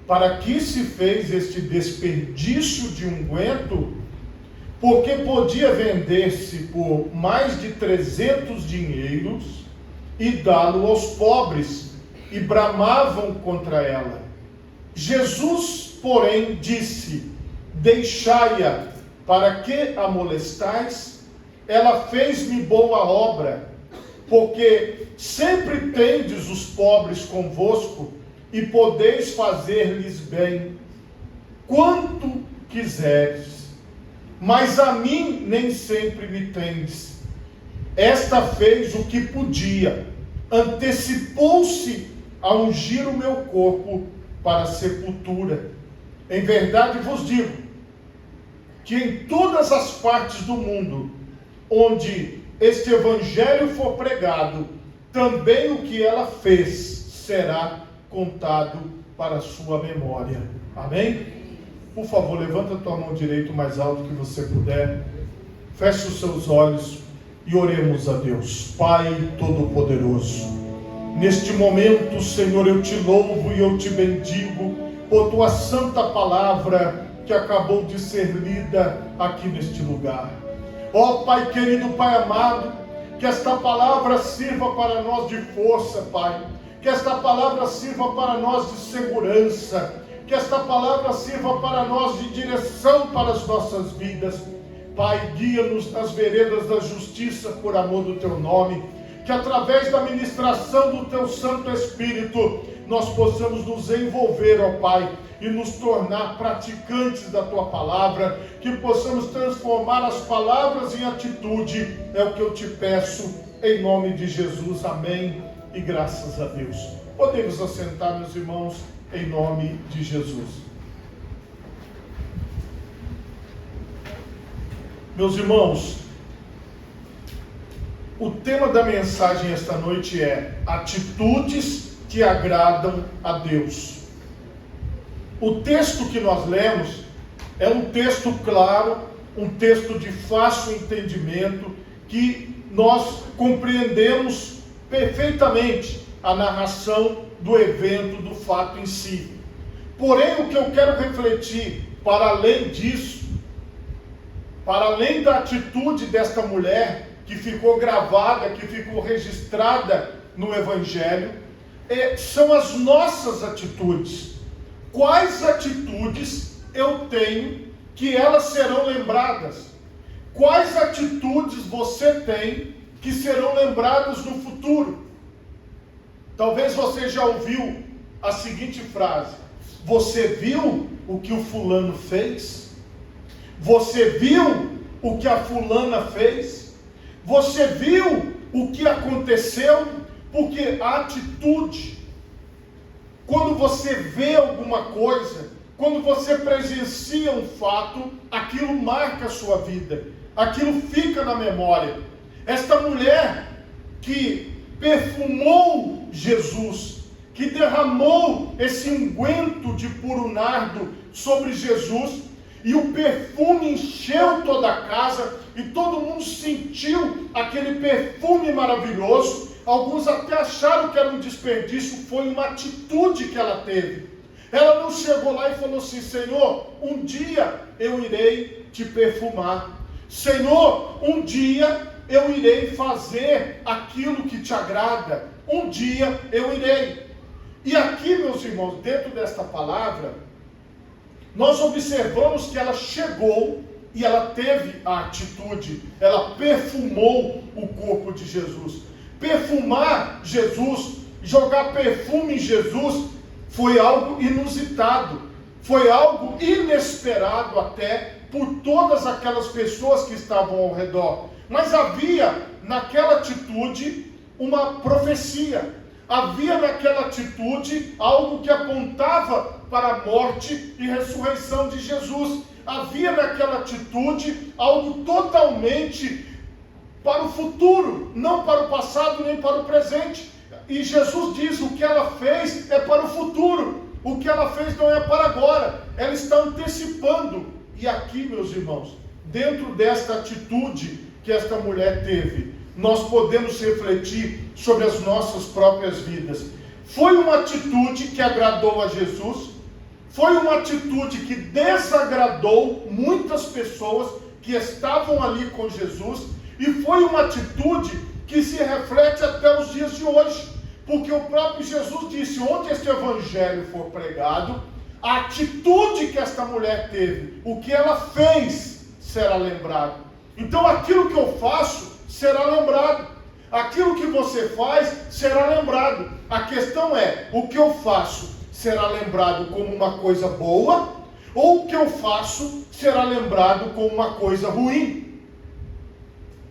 Para que se fez este desperdício de unguento? Porque podia vender-se por mais de 300 dinheiros e dá-lo aos pobres, e bramavam contra ela. Jesus, porém, disse: deixai-a, para que a molestais? Ela fez-me boa obra, porque sempre tendes os pobres convosco, e podeis fazer-lhes bem, quanto quiseres, mas a mim nem sempre me tendes. Esta fez o que podia, antecipou-se a ungir o meu corpo para a sepultura. Em verdade vos digo, que em todas as partes do mundo, onde este evangelho for pregado, também o que ela fez será contado para a sua memória. Amém? Por favor, levanta a tua mão direita o mais alto que você puder. Feche os seus olhos e oremos a Deus. Pai Todo-Poderoso, neste momento, Senhor, eu te louvo e eu te bendigo por tua santa palavra que acabou de ser lida aqui neste lugar. Ó Pai querido, Pai amado, que esta palavra sirva para nós de força, Pai. Que esta palavra sirva para nós de segurança. Que esta palavra sirva para nós de direção para as nossas vidas. Pai, guia-nos nas veredas da justiça por amor do Teu nome. Que através da ministração do Teu Santo Espírito, nós possamos nos envolver, ó Pai, e nos tornar praticantes da Tua palavra, que possamos transformar as palavras em atitude, é o que eu te peço, em nome de Jesus, amém, e graças a Deus. Podemos assentar, meus irmãos, em nome de Jesus. Meus irmãos, o tema da mensagem esta noite é atitudes que agradam a Deus. O texto que nós lemos é um texto claro, um texto de fácil entendimento, que nós compreendemos perfeitamente a narração do evento, do fato em si. Porém, o que eu quero refletir, para além disso, para além da atitude desta mulher, que ficou gravada, que ficou registrada no Evangelho, são as nossas atitudes. Quais atitudes eu tenho que elas serão lembradas? Quais atitudes você tem que serão lembradas no futuro? Talvez você já ouviu a seguinte frase: você viu o que o fulano fez? Você viu o que a fulana fez? Você viu o que aconteceu? Porque a atitude, quando você vê alguma coisa, quando você presencia um fato, aquilo marca a sua vida, aquilo fica na memória. Esta mulher que perfumou Jesus, que derramou esse unguento de puro nardo sobre Jesus, e o perfume encheu toda a casa, e todo mundo sentiu aquele perfume maravilhoso. Alguns até acharam que era um desperdício. Foi uma atitude que ela teve. Ela não chegou lá e falou assim: Senhor, um dia eu irei te perfumar. Senhor, um dia eu irei fazer aquilo que te agrada. Um dia eu irei. E aqui, meus irmãos, dentro desta palavra, nós observamos que ela chegou e ela teve a atitude, ela perfumou o corpo de Jesus. Perfumar Jesus, jogar perfume em Jesus, foi algo inusitado, foi algo inesperado até por todas aquelas pessoas que estavam ao redor. Mas havia naquela atitude uma profecia. Havia naquela atitude algo que apontava para a morte e ressurreição de Jesus. Havia naquela atitude algo totalmente para o futuro, não para o passado nem para o presente. E Jesus diz: o que ela fez é para o futuro, o que ela fez não é para agora, ela está antecipando. E aqui, meus irmãos, dentro desta atitude que esta mulher teve, nós podemos refletir sobre as nossas próprias vidas. Foi uma atitude que agradou a Jesus? foi uma atitude que desagradou muitas pessoas que estavam ali com Jesus, e foi uma atitude que se reflete até os dias de hoje, porque o próprio Jesus disse: onde este evangelho for pregado, a atitude que esta mulher teve, o que ela fez, será lembrado. Então aquilo que eu faço será lembrado, aquilo que você faz será lembrado. A questão é, o que eu faço será lembrado como uma coisa boa, ou o que eu faço será lembrado como uma coisa ruim?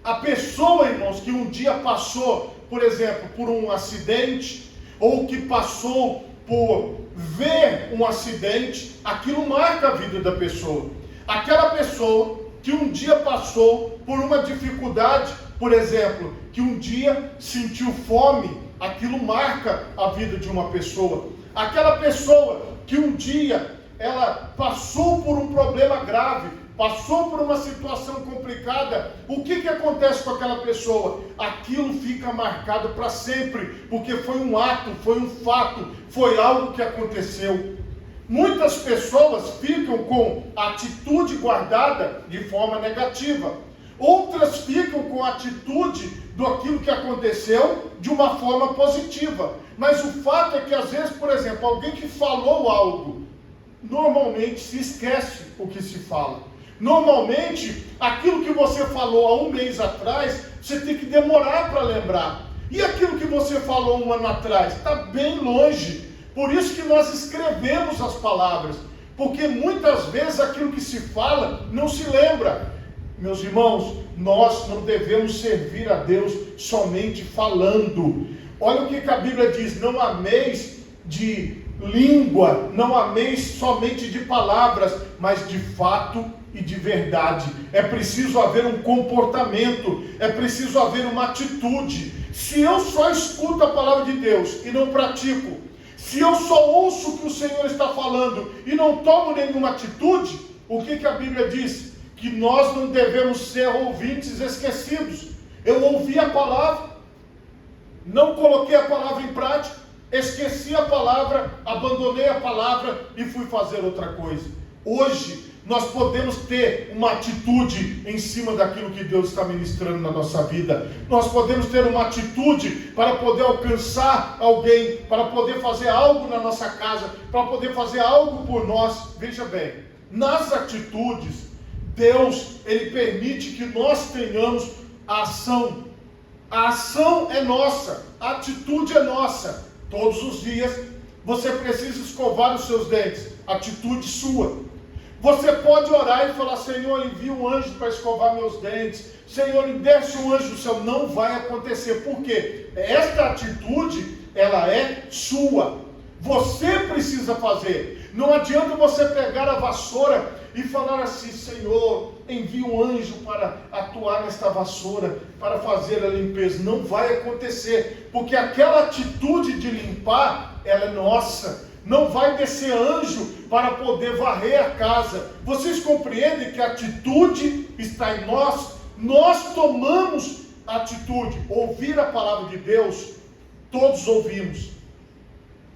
A pessoa, irmãos, que um dia passou, por exemplo, por um acidente, ou que passou por ver um acidente, aquilo marca a vida da pessoa. Aquela pessoa que um dia passou por uma dificuldade, por exemplo, que um dia sentiu fome, aquilo marca a vida de uma pessoa. Aquela pessoa que um dia ela passou por um problema grave, passou por uma situação complicada, o que acontece com aquela pessoa? Aquilo fica marcado para sempre, porque foi um ato, foi um fato, foi algo que aconteceu. Muitas pessoas ficam com a atitude guardada de forma negativa. Outras ficam com a atitude daquilo que aconteceu de uma forma positiva. Mas o fato é que às vezes, por exemplo, alguém que falou algo, normalmente se esquece o que se fala. Normalmente, aquilo que você falou há um mês atrás, você tem que demorar para lembrar. E aquilo que você falou um ano atrás, está bem longe. Por isso que nós escrevemos as palavras, porque muitas vezes aquilo que se fala não se lembra. Meus irmãos, nós não devemos servir a Deus somente falando. Olha o que a Bíblia diz: não ameis de língua, não ameis somente de palavras, mas de fato e de verdade. É preciso haver um comportamento, é preciso haver uma atitude. Se eu só escuto a palavra de Deus e não pratico, se eu só ouço o que o Senhor está falando e não tomo nenhuma atitude, o que a Bíblia diz? Que nós não devemos ser ouvintes esquecidos. Eu ouvi a palavra, não coloquei a palavra em prática, esqueci a palavra, abandonei a palavra e fui fazer outra coisa. Hoje nós podemos ter uma atitude em cima daquilo que Deus está ministrando na nossa vida. Nós podemos ter uma atitude para poder alcançar alguém, para poder fazer algo na nossa casa, para poder fazer algo por nós. Veja bem, nas atitudes, Deus, Ele permite que nós tenhamos a ação. A ação é nossa, a atitude é nossa. Todos os dias você precisa escovar os seus dentes, atitude sua. Você pode orar e falar: Senhor, envia um anjo para escovar meus dentes. Senhor, desce um anjo do céu. Não vai acontecer. Por quê? Esta atitude, ela é sua. Você precisa fazer. Não adianta você pegar a vassoura e falar assim: Senhor, envia um anjo para atuar nesta vassoura, para fazer a limpeza. Não vai acontecer, porque aquela atitude de limpar, ela é nossa. Não vai descer anjo para poder varrer a casa. Vocês compreendem que a atitude está em nós? Nós tomamos atitude. Ouvir a palavra de Deus, todos ouvimos.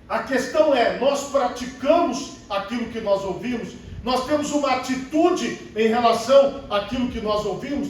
A questão é, nós praticamos aquilo que nós ouvimos? Nós temos uma atitude em relação àquilo que nós ouvimos?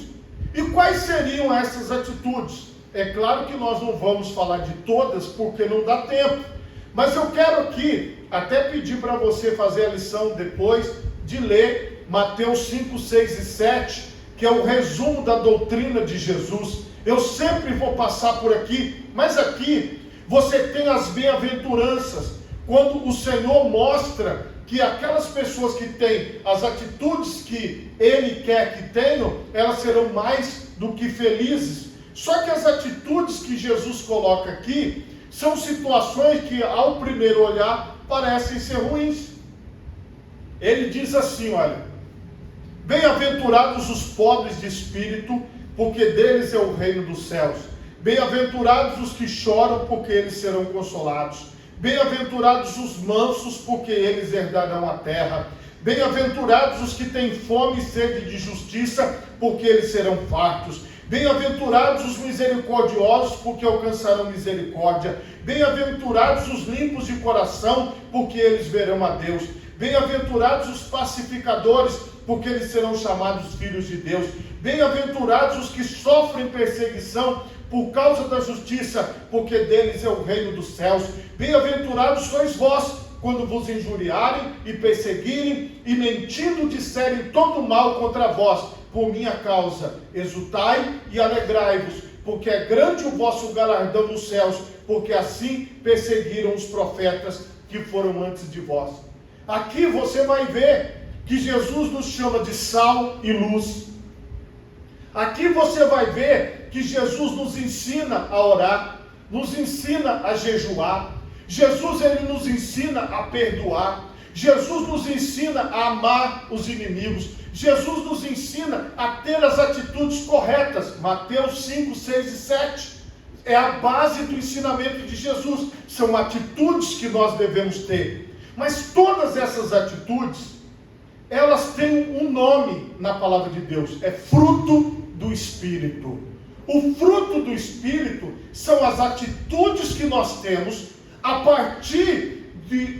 E quais seriam essas atitudes? É claro que nós não vamos falar de todas, porque não dá tempo. Mas eu quero aqui até pedir para você fazer a lição depois de ler Mateus 5, 6 e 7, que é o resumo da doutrina de Jesus. Eu sempre vou passar por aqui, mas aqui você tem as bem-aventuranças, quando o Senhor mostra que aquelas pessoas que têm as atitudes que Ele quer que tenham, elas serão mais do que felizes. Só que as atitudes que Jesus coloca aqui são situações que, ao primeiro olhar, parecem ser ruins. Ele diz assim, olha: bem-aventurados os pobres de espírito, porque deles é o reino dos céus. Bem-aventurados os que choram, porque eles serão consolados. Bem-aventurados os mansos, porque eles herdarão a terra. Bem-aventurados os que têm fome e sede de justiça, porque eles serão fartos. Bem-aventurados os misericordiosos, porque alcançarão misericórdia. Bem-aventurados os limpos de coração, porque eles verão a Deus. Bem-aventurados os pacificadores, porque eles serão chamados filhos de Deus. Bem-aventurados os que sofrem perseguição por causa da justiça, porque deles é o reino dos céus. Bem-aventurados sois vós, quando vos injuriarem e perseguirem, e mentindo disserem todo mal contra vós, por minha causa. Exultai e alegrai-vos, porque é grande o vosso galardão nos céus, porque assim perseguiram os profetas que foram antes de vós. Aqui você vai ver que Jesus nos chama de sal e luz. Aqui você vai ver que Jesus nos ensina a orar, nos ensina a jejuar. Jesus, ele nos ensina a perdoar. Jesus nos ensina a amar os inimigos. Jesus nos ensina a ter as atitudes corretas. Mateus 5, 6 e 7. É a base do ensinamento de Jesus. São atitudes que nós devemos ter. Mas todas essas atitudes, elas têm um nome na palavra de Deus. É fruto do Espírito. O fruto do Espírito são as atitudes que nós temos a partir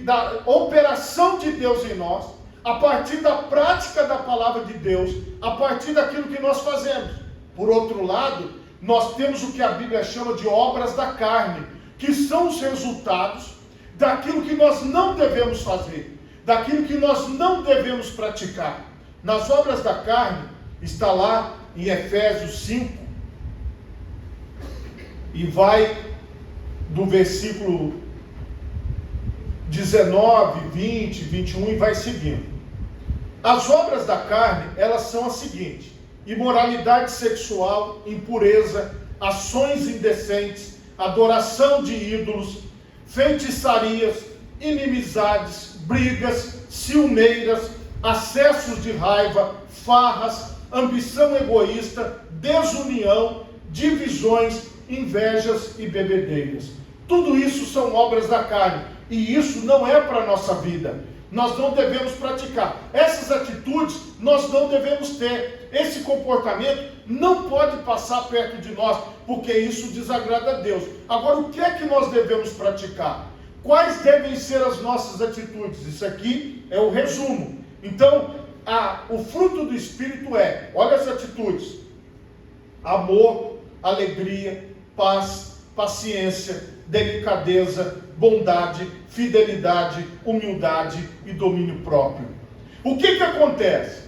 da operação de Deus em nós, a partir da prática da palavra de Deus, a partir daquilo que nós fazemos. Por outro lado, nós temos o que a Bíblia chama de obras da carne, que são os resultados daquilo que nós não devemos fazer, daquilo que nós não devemos praticar. Nas obras da carne, está lá em Efésios 5, e vai do versículo 19, 20, 21 e vai seguindo. As obras da carne, elas são as seguintes: imoralidade sexual, impureza, ações indecentes, adoração de ídolos, feitiçarias, inimizades, brigas, ciumeiras, acessos de raiva, farras, ambição egoísta, desunião, divisões, invejas e bebedeiras. Tudo isso são obras da carne, e isso não é para a nossa vida. Nós não devemos praticar. Essas atitudes nós não devemos ter. Esse comportamento não pode passar perto de nós, porque isso desagrada a Deus. Agora, o que é que nós devemos praticar? Quais devem ser as nossas atitudes? Isso aqui é o resumo. Então, o fruto do Espírito é, olha as atitudes: amor, alegria, paz, paciência, delicadeza, bondade, fidelidade, humildade e domínio próprio. O que acontece?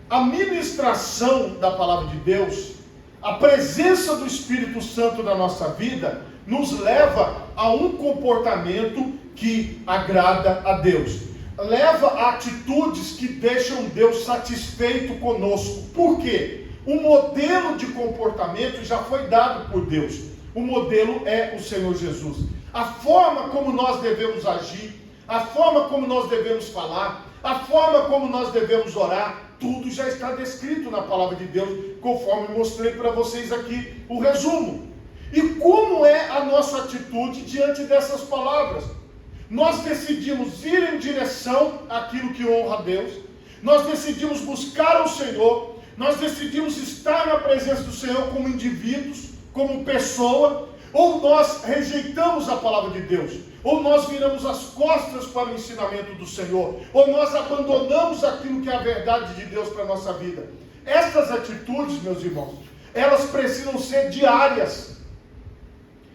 A ministração da palavra de Deus, a presença do Espírito Santo na nossa vida, nos leva a um comportamento que agrada a Deus. Leva a atitudes que deixam Deus satisfeito conosco. Por quê? O modelo de comportamento já foi dado por Deus. O modelo é o Senhor Jesus. A forma como nós devemos agir, a forma como nós devemos falar, a forma como nós devemos orar, tudo já está descrito na palavra de Deus, conforme mostrei para vocês aqui o resumo. E como é a nossa atitude diante dessas palavras? Nós decidimos ir em direção àquilo que honra a Deus, nós decidimos buscar o Senhor, nós decidimos estar na presença do Senhor como indivíduos, como pessoa, ou nós rejeitamos a palavra de Deus, ou nós viramos as costas para o ensinamento do Senhor, ou nós abandonamos aquilo que é a verdade de Deus para a nossa vida. Essas atitudes, meus irmãos, elas precisam ser diárias.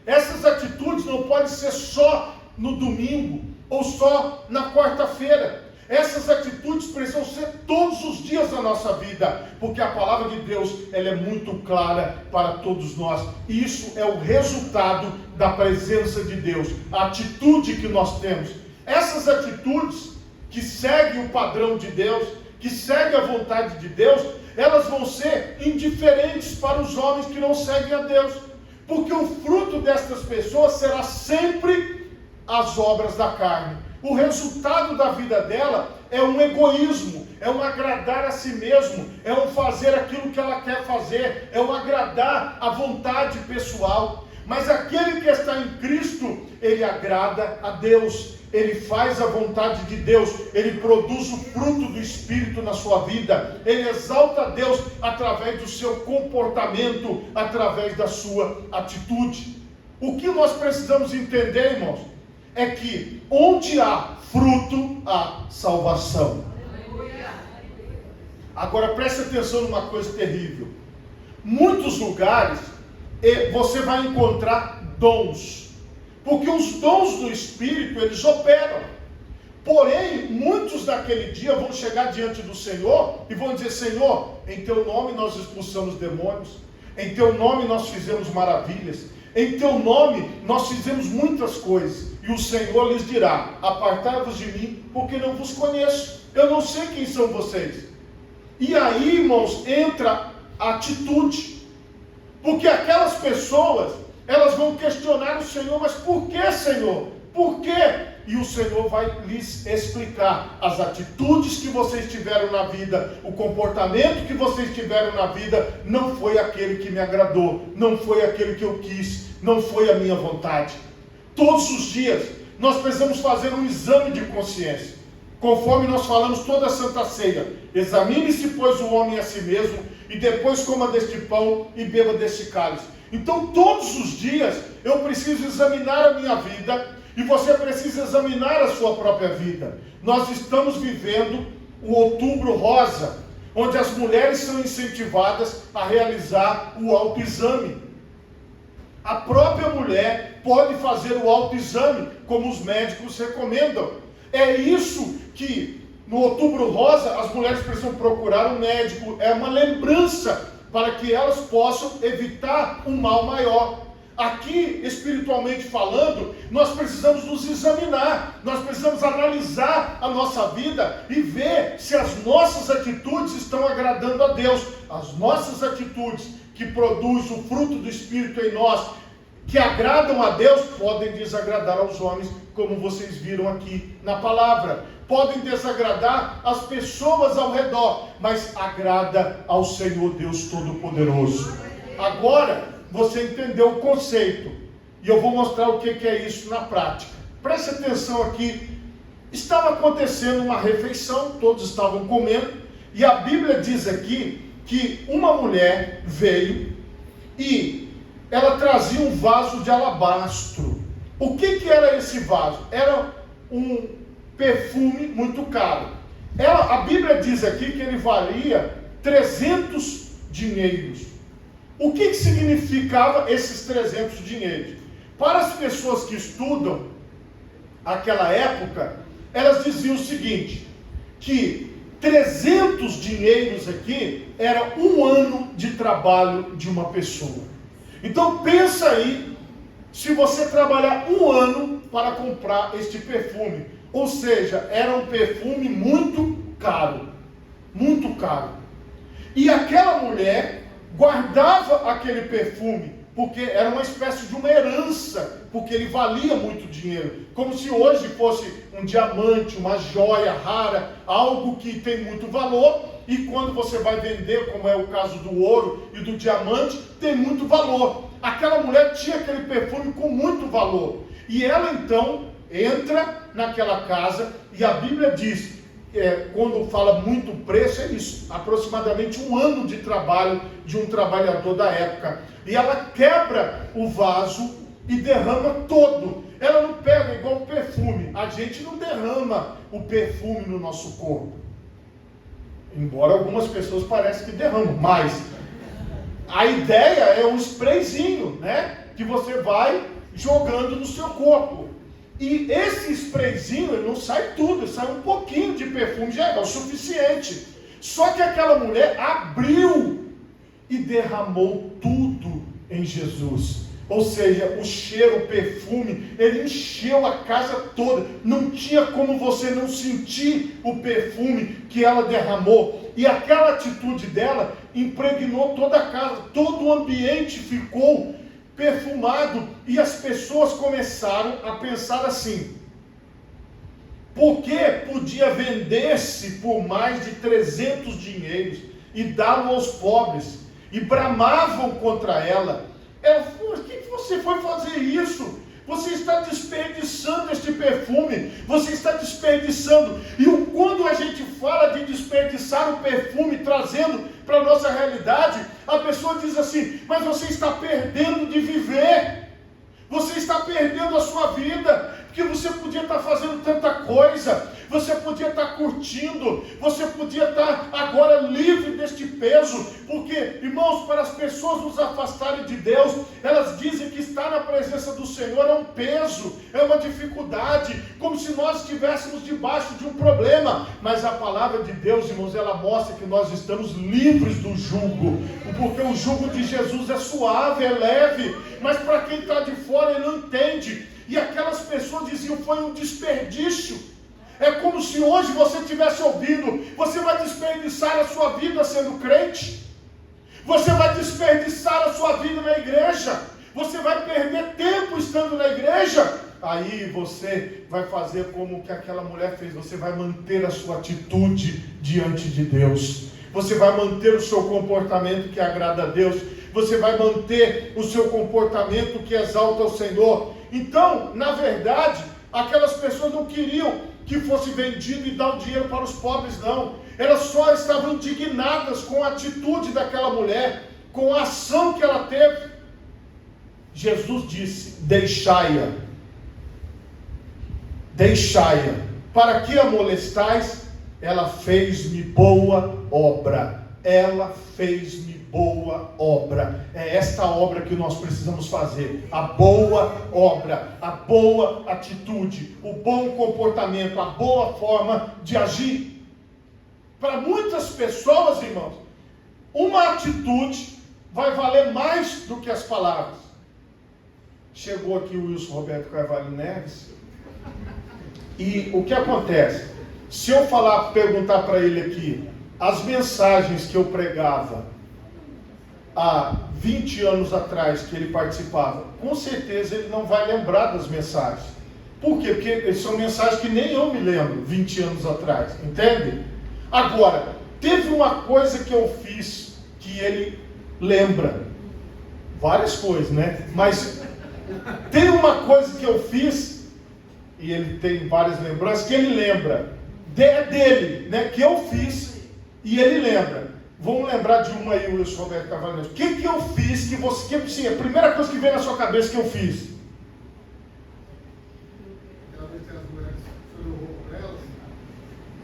Essas atitudes não podem ser só no domingo, ou só na quarta-feira. Essas atitudes precisam ser todos os dias da nossa vida, porque a palavra de Deus, ela é muito clara para todos nós. E isso é o resultado da presença de Deus, a atitude que nós temos. Essas atitudes que seguem o padrão de Deus, que seguem a vontade de Deus, elas vão ser indiferentes para os homens que não seguem a Deus, porque o fruto destas pessoas será sempre as obras da carne. O resultado da vida dela é um egoísmo, é um agradar a si mesmo, é um fazer aquilo que ela quer fazer, é um agradar a vontade pessoal. Mas aquele que está em Cristo, ele agrada a Deus, ele faz a vontade de Deus, ele produz o fruto do Espírito na sua vida, ele exalta a Deus através do seu comportamento, através da sua atitude. O que nós precisamos entender, irmãos, é que onde há fruto, há salvação. Agora preste atenção numa coisa terrível. Muitos lugares você vai encontrar dons, porque os dons do Espírito, eles operam. Porém, muitos naquele dia vão chegar diante do Senhor e vão dizer: Senhor, em teu nome nós expulsamos demônios, em teu nome nós fizemos maravilhas, em teu nome nós fizemos muitas coisas. E o Senhor lhes dirá: apartai-vos de mim, porque não vos conheço, eu não sei quem são vocês. E aí, irmãos, entra a atitude, porque aquelas pessoas, elas vão questionar o Senhor: mas por que, Senhor? Por quê? E o Senhor vai lhes explicar: as atitudes que vocês tiveram na vida, o comportamento que vocês tiveram na vida, não foi aquele que me agradou, não foi aquele que eu quis, não foi a minha vontade. Todos os dias, nós precisamos fazer um exame de consciência, conforme nós falamos toda a Santa Ceia. Examine-se, pois, o homem a si mesmo, e depois coma deste pão e beba deste cálice. Então, todos os dias, eu preciso examinar a minha vida, e você precisa examinar a sua própria vida. Nós estamos vivendo o Outubro Rosa, onde as mulheres são incentivadas a realizar o autoexame. A própria mulher pode fazer o autoexame, como os médicos recomendam. É isso que, no Outubro Rosa, as mulheres precisam procurar um médico. É uma lembrança para que elas possam evitar um mal maior. Aqui, espiritualmente falando, nós precisamos nos examinar, nós precisamos analisar a nossa vida e ver se as nossas atitudes estão agradando a Deus. As nossas atitudes que produzem o fruto do Espírito em nós, que agradam a Deus, podem desagradar aos homens, como vocês viram aqui na palavra. Podem desagradar as pessoas ao redor, mas agrada ao Senhor Deus Todo-Poderoso. Agora, você entendeu o conceito, e eu vou mostrar o que é isso na prática. Preste atenção aqui. Estava acontecendo uma refeição, todos estavam comendo, e a Bíblia diz aqui que uma mulher veio e ela trazia um vaso de alabastro. O que era esse vaso? Era um perfume muito caro. A Bíblia diz aqui que ele valia 300 dinheiros. O que significava esses 300 dinheiros? Para as pessoas que estudam aquela época, elas diziam o seguinte, que 300 dinheiros aqui era um ano de trabalho de uma pessoa. Então pensa aí, se você trabalhar um ano para comprar este perfume, ou seja, era um perfume muito caro, muito caro. E aquela mulher guardava aquele perfume, porque era uma espécie de uma herança, porque ele valia muito dinheiro, como se hoje fosse um diamante, uma joia rara, algo que tem muito valor, e quando você vai vender, como é o caso do ouro e do diamante, tem muito valor. Aquela mulher tinha aquele perfume com muito valor, e ela então entra naquela casa, e a Bíblia diz, quando fala muito preço, é isso, aproximadamente um ano de trabalho de um trabalhador da época. E ela quebra o vaso e derrama todo. Ela não pega igual o perfume. A gente não derrama o perfume no nosso corpo. Embora algumas pessoas parecem que derramam, mas a ideia é um sprayzinho, né? Que você vai jogando no seu corpo. E esse sprayzinho, ele não sai tudo, sai um pouquinho de perfume, já é o suficiente. Só que aquela mulher abriu e derramou tudo em Jesus. Ou seja, o cheiro, o perfume, ele encheu a casa toda. Não tinha como você não sentir o perfume que ela derramou. E aquela atitude dela impregnou toda a casa, todo o ambiente ficou perfumado, e as pessoas começaram a pensar assim: por que podia vender-se por mais de 300 dinheiros e dá-lo aos pobres? E bramavam contra ela. Ela falou: o que você foi fazer isso? Você está desperdiçando este perfume, você está desperdiçando. E quando a gente fala de desperdiçar o perfume, trazendo para a nossa realidade, a pessoa diz assim, mas você está perdendo de viver, você está perdendo a sua vida, porque você podia estar fazendo tanta coisa, você podia estar curtindo, você podia estar agora livre deste peso, porque, irmãos, para as pessoas nos afastarem de Deus, elas dizem que estar na presença do Senhor é um peso, é uma dificuldade, como se nós estivéssemos debaixo de um problema, mas a palavra de Deus, irmãos, ela mostra que nós estamos livres do jugo, porque o jugo de Jesus é suave, é leve, mas para quem está de fora, ele não entende. E aquelas pessoas diziam, foi um desperdício. É como se hoje você estivesse ouvindo, você vai desperdiçar a sua vida sendo crente, você vai desperdiçar a sua vida na igreja, você vai perder tempo estando na igreja, aí você vai fazer como que aquela mulher fez, você vai manter a sua atitude diante de Deus, você vai manter o seu comportamento que agrada a Deus, você vai manter o seu comportamento que exalta o Senhor. Então, na verdade, aquelas pessoas não queriam que fosse vendido e dar o dinheiro para os pobres, não. Elas só estavam indignadas com a atitude daquela mulher, com a ação que ela teve. Jesus disse, deixai-a, para que a molestais? Ela fez-me boa obra, ela fez-me boa obra. É esta obra que nós precisamos fazer, a boa obra, a boa atitude, o bom comportamento, a boa forma de agir. Para muitas pessoas, irmãos, uma atitude vai valer mais do que as palavras. Chegou aqui o Wilson Roberto Carvalho Neves, e o que acontece? Se eu perguntar para ele aqui, as mensagens que eu pregava há 20 anos atrás que ele participava, com certeza ele não vai lembrar das mensagens. Por quê? Porque são mensagens que nem eu me lembro 20 anos atrás, entende? Agora, teve uma coisa que eu fiz que ele lembra, várias coisas, né? Mas tem uma coisa que eu fiz, e ele tem várias lembranças, que ele lembra, dele, né? Que eu fiz, e ele lembra. Vamos lembrar de uma aí, Wilson Roberto Carvalho. O que eu fiz que você... sim, a primeira coisa que veio na sua cabeça que eu fiz. Aquela vez que as mulheres foram roupa para elas,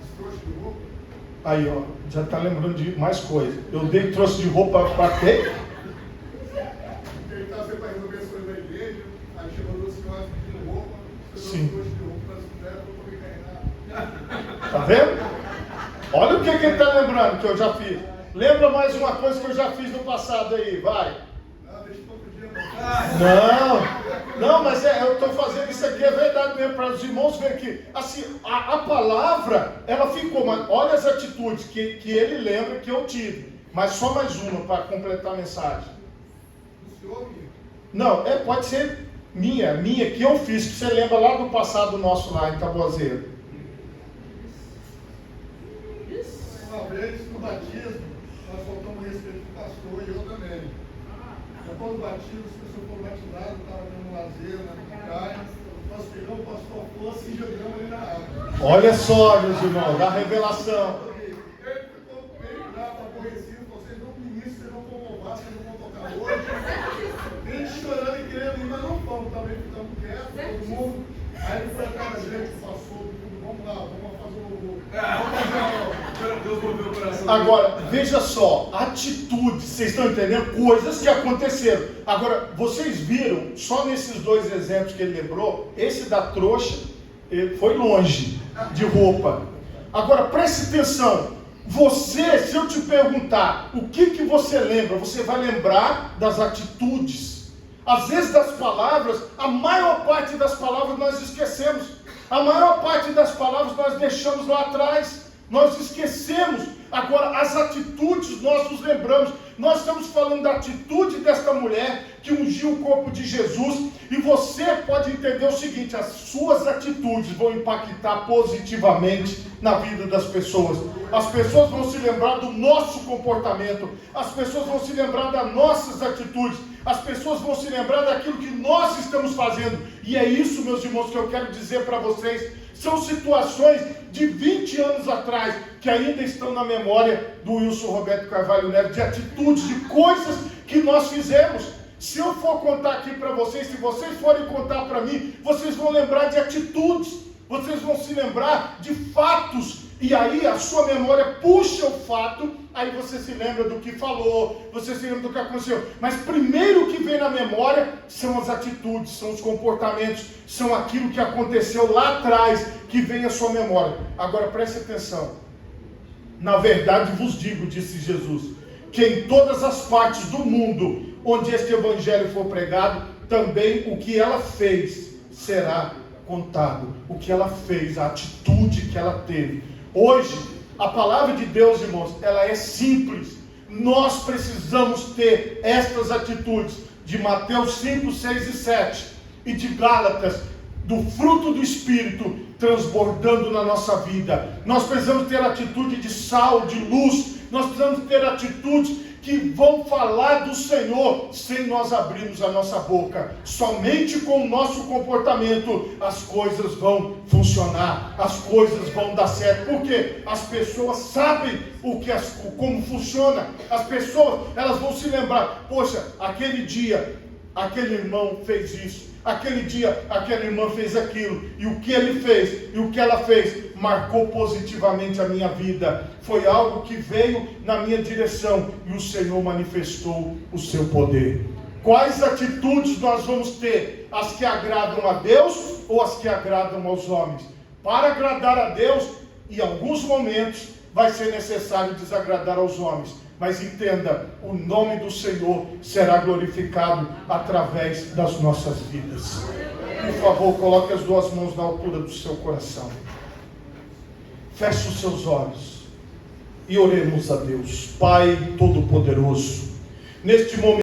as trouxas de roupa. Aí, ó, já está lembrando de mais coisa. Eu dei trouxe de roupa para quê? Ele estava sempre para resolver as coisas da igreja, aí chegou duas senhoras pedindo roupa, você Sim. trouxe de roupa para as mulheres para poder carregar. Tá vendo? Olha o que ele está lembrando que eu já fiz. Lembra mais uma coisa que eu já fiz no passado aí, vai. Não, deixa para outro dia. Não, mas eu estou fazendo isso aqui, é verdade mesmo, para os irmãos verem que, assim, a palavra, ela ficou, mas olha as atitudes que ele lembra que eu tive, mas só mais uma para completar a mensagem. Do senhor, minha? Não, pode ser minha, que eu fiz, que você lembra lá do passado nosso lá em Taboazeiro. Uma vez, no batismo, nós faltamos respeito para o pastor e eu também. Depois do batismo, as pessoas foram batizadas, estavam dando lazer na praia. Nós pegamos o pastor Fosse e jogamos ele na água. Olha só, meus irmãos, da revelação. Ele ficou bem bravo, aborrecido. Vocês não ministram, vocês não vão louvar, vocês não vão tocar hoje. Ele chorando e querendo ir, mas não vamos, também ficamos quietos, todo mundo. Aí ele foi atrás da gente, passou, tudo, vamos lá, vamos fazer o louvor. Deus moveu o coração. Agora, veja só, atitudes, vocês estão entendendo? Coisas que aconteceram. Agora, vocês viram, só nesses dois exemplos que ele lembrou, esse da trouxa, ele foi longe de roupa. Agora, preste atenção, você, se eu te perguntar, o que você lembra? Você vai lembrar das atitudes. Às vezes das palavras, a maior parte das palavras nós esquecemos. A maior parte das palavras nós deixamos lá atrás. Nós esquecemos. Agora, as atitudes nós nos lembramos. Nós estamos falando da atitude desta mulher que ungiu o corpo de Jesus. E você pode entender o seguinte: as suas atitudes vão impactar positivamente na vida das pessoas. As pessoas vão se lembrar do nosso comportamento. As pessoas vão se lembrar das nossas atitudes. As pessoas vão se lembrar daquilo que nós estamos fazendo. E é isso, meus irmãos, que eu quero dizer para vocês. São situações de 20 anos atrás que ainda estão na memória do Wilson Roberto Carvalho Neto, de atitudes, de coisas que nós fizemos. Se eu for contar aqui para vocês, se vocês forem contar para mim, vocês vão lembrar de atitudes, vocês vão se lembrar de fatos, e aí a sua memória puxa o fato, aí você se lembra do que falou, você se lembra do que aconteceu. Mas primeiro que vem na memória são as atitudes, são os comportamentos, são aquilo que aconteceu lá atrás, que vem à sua memória. Agora preste atenção. Na verdade vos digo, disse Jesus, que em todas as partes do mundo onde este evangelho for pregado, também o que ela fez será contado. O que ela fez, a atitude que ela teve. Hoje, a palavra de Deus, irmãos, ela é simples. Nós precisamos ter estas atitudes de Mateus 5, 6 e 7 e de Gálatas, do fruto do Espírito transbordando na nossa vida. Nós precisamos ter atitude de sal, de luz. Nós precisamos ter atitudes que vão falar do Senhor sem nós abrirmos a nossa boca. Somente com o nosso comportamento as coisas vão funcionar, as coisas vão dar certo. Porque as pessoas sabem como funciona. As pessoas, elas vão se lembrar, poxa, aquele dia, aquele irmão fez isso. Aquele dia, aquela irmã fez aquilo, e o que ele fez, e o que ela fez, marcou positivamente a minha vida. Foi algo que veio na minha direção, e o Senhor manifestou o seu poder. Quais atitudes nós vamos ter? As que agradam a Deus, ou as que agradam aos homens? Para agradar a Deus, em alguns momentos, vai ser necessário desagradar aos homens. Mas entenda, o nome do Senhor será glorificado através das nossas vidas. Por favor, coloque as duas mãos na altura do seu coração. Feche os seus olhos e oremos a Deus. Pai Todo-Poderoso, neste momento,